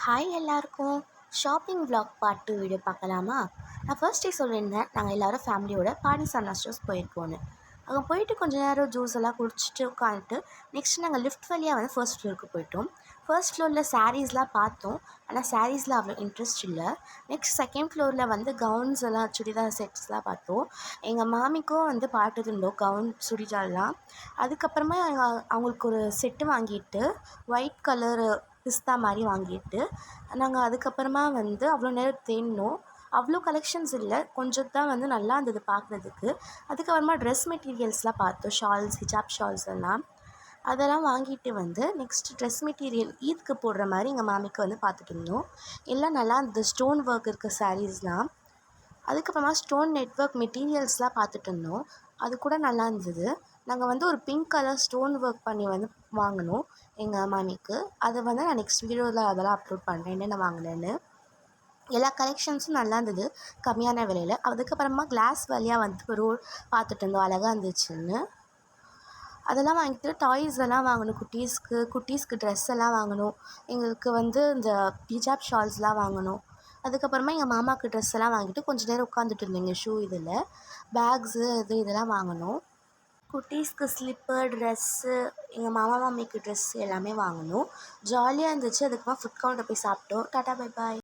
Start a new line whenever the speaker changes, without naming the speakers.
Hi எல்லாருக்கும். Shopping vlog part 2 video பார்க்கலாமா? நான் ஃபர்ஸ்ட் டே சொல்லியிருந்தேன் நாங்கள் எல்லோரும் ஃபேமிலியோட பாடி சன்னா ஸ்டோர்ஸ் போயிருக்கோன்னு. அங்கே போயிட்டு கொஞ்சம் நேரம் ஜூஸ் எல்லாம் குடிச்சிட்டு உட்காந்துட்டு நெக்ஸ்ட் நாங்கள் லிஃப்ட் வழியாக வந்து ஃபர்ஸ்ட் ஃப்ளோருக்கு போயிட்டோம். ஃபர்ஸ்ட் ஃப்ளோரில் சாரீஸ்லாம் பார்த்தோம். ஆனால் சாரீஸில் அவ்வளோ இன்ட்ரெஸ்ட் இல்லை. நெக்ஸ்ட் செகண்ட் ஃப்ளோரில் வந்து கவுன்ஸ் எல்லாம் சுடிதார் செட்ஸ்லாம் பார்த்தோம். எங்கள் மாமிக்கும் வந்து பார்த்துருந்தோம் கவுன் சுடிதார்லாம். அதுக்கப்புறமா அவங்களுக்கு ஒரு செட்டு வாங்கிட்டு ஒயிட் கலர் பிஸ்தா மாதிரி வாங்கிட்டு நாங்கள் அதுக்கப்புறமா வந்து அவ்வளோ நேரம் தேடினோம். அவ்வளோ கலெக்ஷன்ஸ் இல்லை, கொஞ்சம் தான் வந்து நல்லா இருந்தது பார்க்குறதுக்கு. அதுக்கப்புறமா ட்ரெஸ் மெட்டீரியல்ஸ்லாம் பார்த்தோம், ஷால்ஸ், ஹிஜாப் ஷால்ஸ் எல்லாம். அதெல்லாம் வாங்கிட்டு வந்து நெக்ஸ்ட் ட்ரெஸ் மெட்டீரியல் ஈத்க்கு போடுற மாதிரி எங்கள் மாமிக்கு வந்து பார்த்துட்டு இருந்தோம். எல்லாம் நல்லா இருந்தது, ஸ்டோன் ஒர்க் இருக்க சாரீஸ்லாம். அதுக்கப்புறமா ஸ்டோன் நெட்ஒர்க் மெட்டீரியல்ஸ்லாம் பார்த்துட்டு இருந்தோம். அது கூட நல்லா இருந்தது. நாங்கள் வந்து ஒரு பிங்க் கலர் ஸ்டோன் ஒர்க் பண்ணி வந்து வாங்கினோம் எங்கள் மாமிக்கு. அதை வந்து நான் நெக்ஸ்ட் வீடியோவில் அதெல்லாம் அப்லோட் பண்ணுறேன் என்னென்ன வாங்கினேன்னு. எல்லா கலெக்ஷன்ஸும் நல்லா இருந்தது கம்மியான விலையில். அதுக்கப்புறமா கிளாஸ் வழியாக வந்து ரோல் பார்த்துட்டு இருந்தோம், அழகாக இருந்துச்சுன்னு. அதெல்லாம் வாங்கிட்டு டாய்ஸ் எல்லாம் வாங்கணும், குட்டீஸ்க்கு ட்ரெஸ் எல்லாம் வாங்கணும். எங்களுக்கு வந்து இந்த ஹிஜாப் ஷால்ஸ்லாம் வாங்கணும். அதுக்கப்புறமா எங்கள் மாமாவுக்கு ட்ரெஸ் எல்லாம் வாங்கிட்டு கொஞ்சம் நேரம் உட்காந்துட்டு இருந்தேங்க ஷூ இதில். பேக்ஸு இதெல்லாம் வாங்கினோம். குட்டீஸ்க்கு ஸ்லிப்பர், ட்ரெஸ்ஸு, எங்கள் மாமா மாமிக்கு ட்ரெஸ் எல்லாமே வாங்கினோம். ஜாலியாக இருந்துச்சு. அதுக்கப்புறமா ஃபுட் கவுண்டர் போய் சாப்பிட்டோம். Tata bye bye.